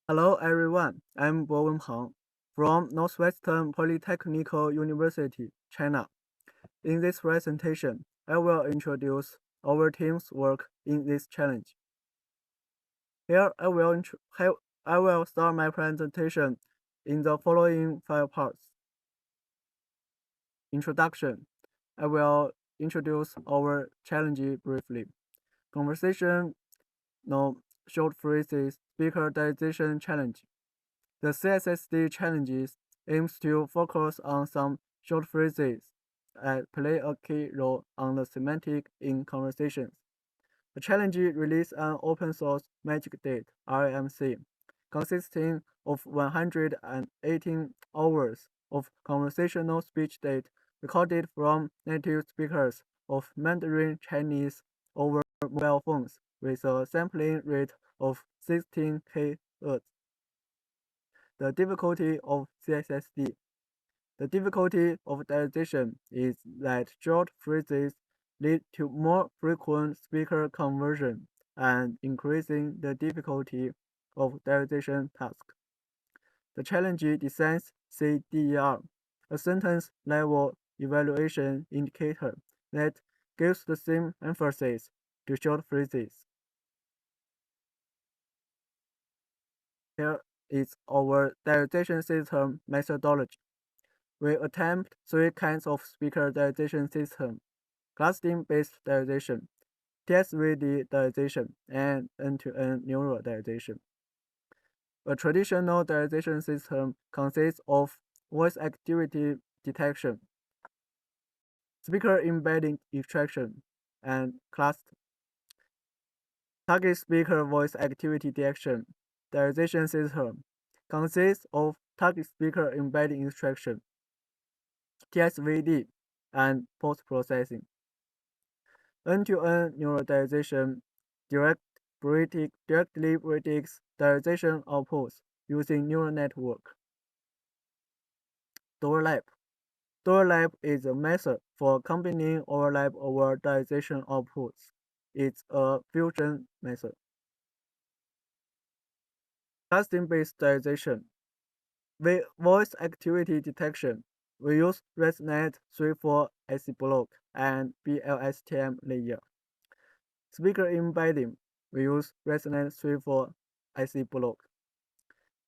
Hello everyone, I'm Bowen Peng from Northwestern Polytechnical University, China. In this presentation, I will introduce our team's work in this challenge. Here I will start my presentation in the following 5 parts. Introduction. I will introduce our challenge briefly. Conversation, no short phrases, speaker diarization challenge. The CSSD challenges aims to focus on some short phrases that play a key role on the semantic in conversations. The challenge released an open source magic date RAMC consisting of 118 hours of conversational speech data recorded from native speakers of Mandarin Chinese over mobile phones with a sampling rate of 16 kHz. The difficulty of CSSD. The difficulty of diarization is that short phrases lead to more frequent speaker conversion and increasing the difficulty of diarization task. The challenge designs CDER, a sentence level evaluation indicator that gives the same emphasis to short phrases. Here is our diarization system methodology. We attempt 3 kinds of speaker diarization system: clustering-based diarization, TSVD diarization, and end-to-end neural diarization. A traditional diarization system consists of voice activity detection, speaker embedding extraction, and cluster. Target speaker voice activity detection diarization system consists of target speaker embedding extraction, TSVD, and post-processing. End-to-end neural diarization directly predicts diarization outputs using neural network. Overlap. Overlap is a method for combining overlap over diarization outputs. It's a fusion method. Clustering-based diarization. With voice activity detection, we use ResNet 3.4 IC block and BLSTM layer. Speaker embedding, we use ResNet 3.4 IC block.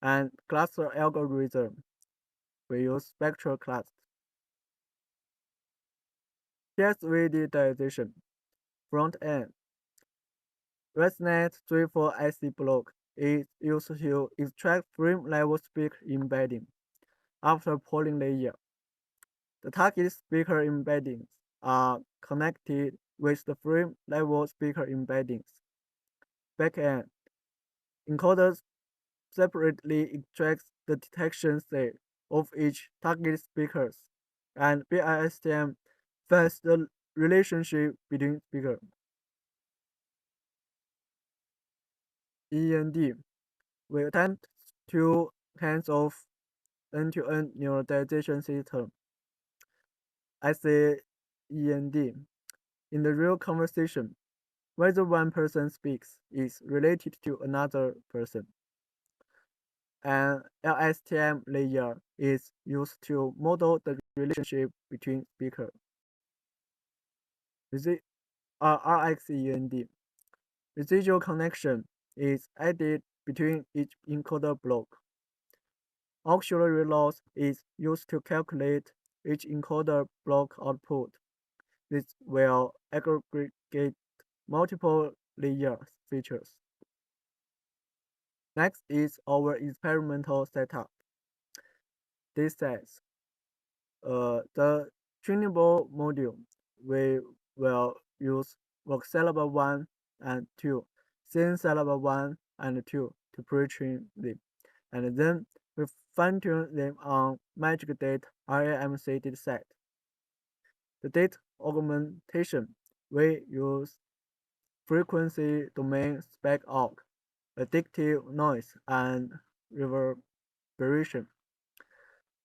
And cluster algorithm, we use spectral cluster. TSVD diarization. Front end. ResNet 3.4 IC block is used to extract frame-level speaker embedding after polling layer. The target speaker embeddings are connected with the frame-level speaker embeddings. Backend. Encoders separately extracts the detection state of each target speakers, and BISTM finds the relationship between speakers. END. We attempt 2 kinds of end-to-end neural diarization system. I say END. In the real conversation, whether one person speaks is related to another person. An LSTM layer is used to model the relationship between speakers. RxEND. Residual connection is added between each encoder block. Auxiliary loss is used to calculate each encoder block output. This will aggregate multiple layer features. Next is our experimental setup. This says the trainable module we will use work syllable 1 and 2, scene syllable 1 and 2 to pre-train them, and then we fine-tune them on magic data RAMC dataset. The data augmentation, we use frequency domain spec out, addictive noise, and reverberation.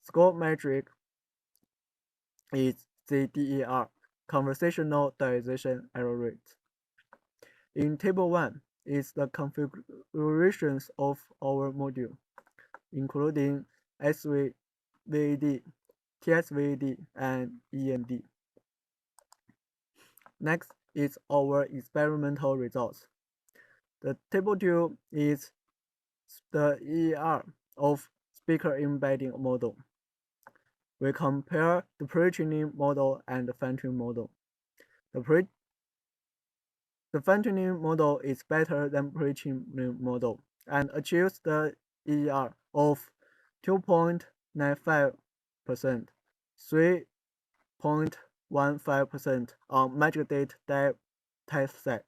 Score metric is CDER, conversational diarization error rate. In table 1 is the configurations of our module, including SVD, TSVD, and EMD. Next is our experimental results. The table 2 is the ER of speaker embedding model. We compare the pre-training model and the fine-tuning model. The fine-tuning model is better than pre-training model and achieves the ER of 2.95%, 3.15% on magic date test set.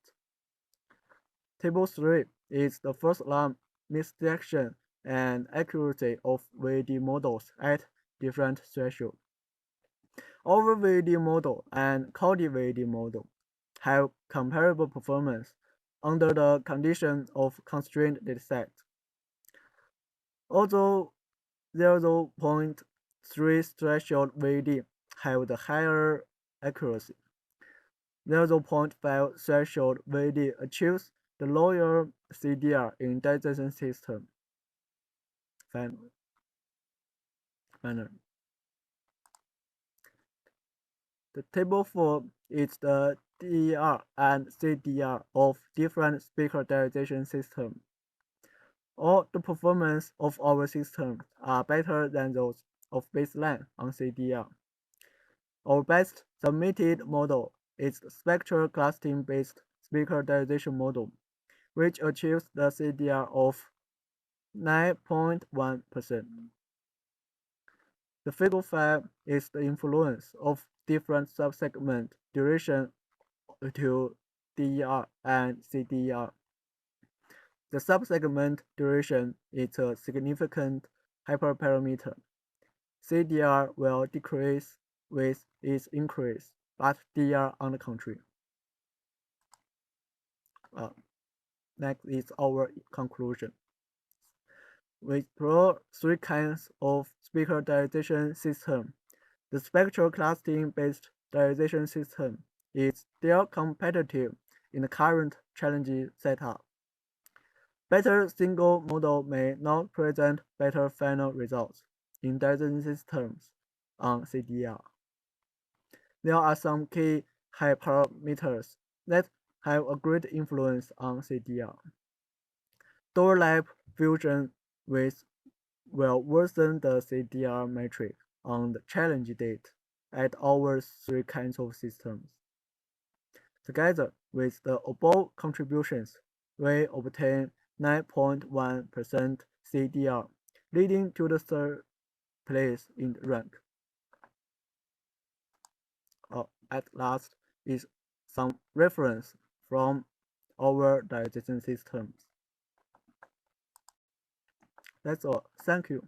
Table 3 is the first alarm misdetection and accuracy of VD models at different thresholds. Our VD model and Cody VD model have comparable performance under the condition of constrained dataset. Although 0.3 threshold VD have the higher accuracy, 0.5 threshold VD achieves the lower CDR in diarization system. Finally, the table 4 is the DER and CDR of different speaker diarization systems. All the performance of our systems are better than those of baseline on CDR. Our best submitted model is the spectral clustering-based speaker diarization model, which achieves the CDR of 9.1%. The figure 5 is the influence of different subsegment duration to DER and CDR. The subsegment duration is a significant hyperparameter. CDR will decrease with its increase, but DR on the contrary. Next is our conclusion. We explore three kinds of speaker diarization system. The spectral clustering-based diarization system is still competitive in the current challenging setup. Better single model may not present better final results in diarization systems on CDR. There are some key hyperparameters that have a great influence on CDR. Door-lap fusion width will worsen the CDR metric on the challenge date at our three kinds of systems. Together with the above contributions, we obtain 9.1% CDR, leading to the third place in the rank. At last is some reference from our diarization systems. That's all. Thank you.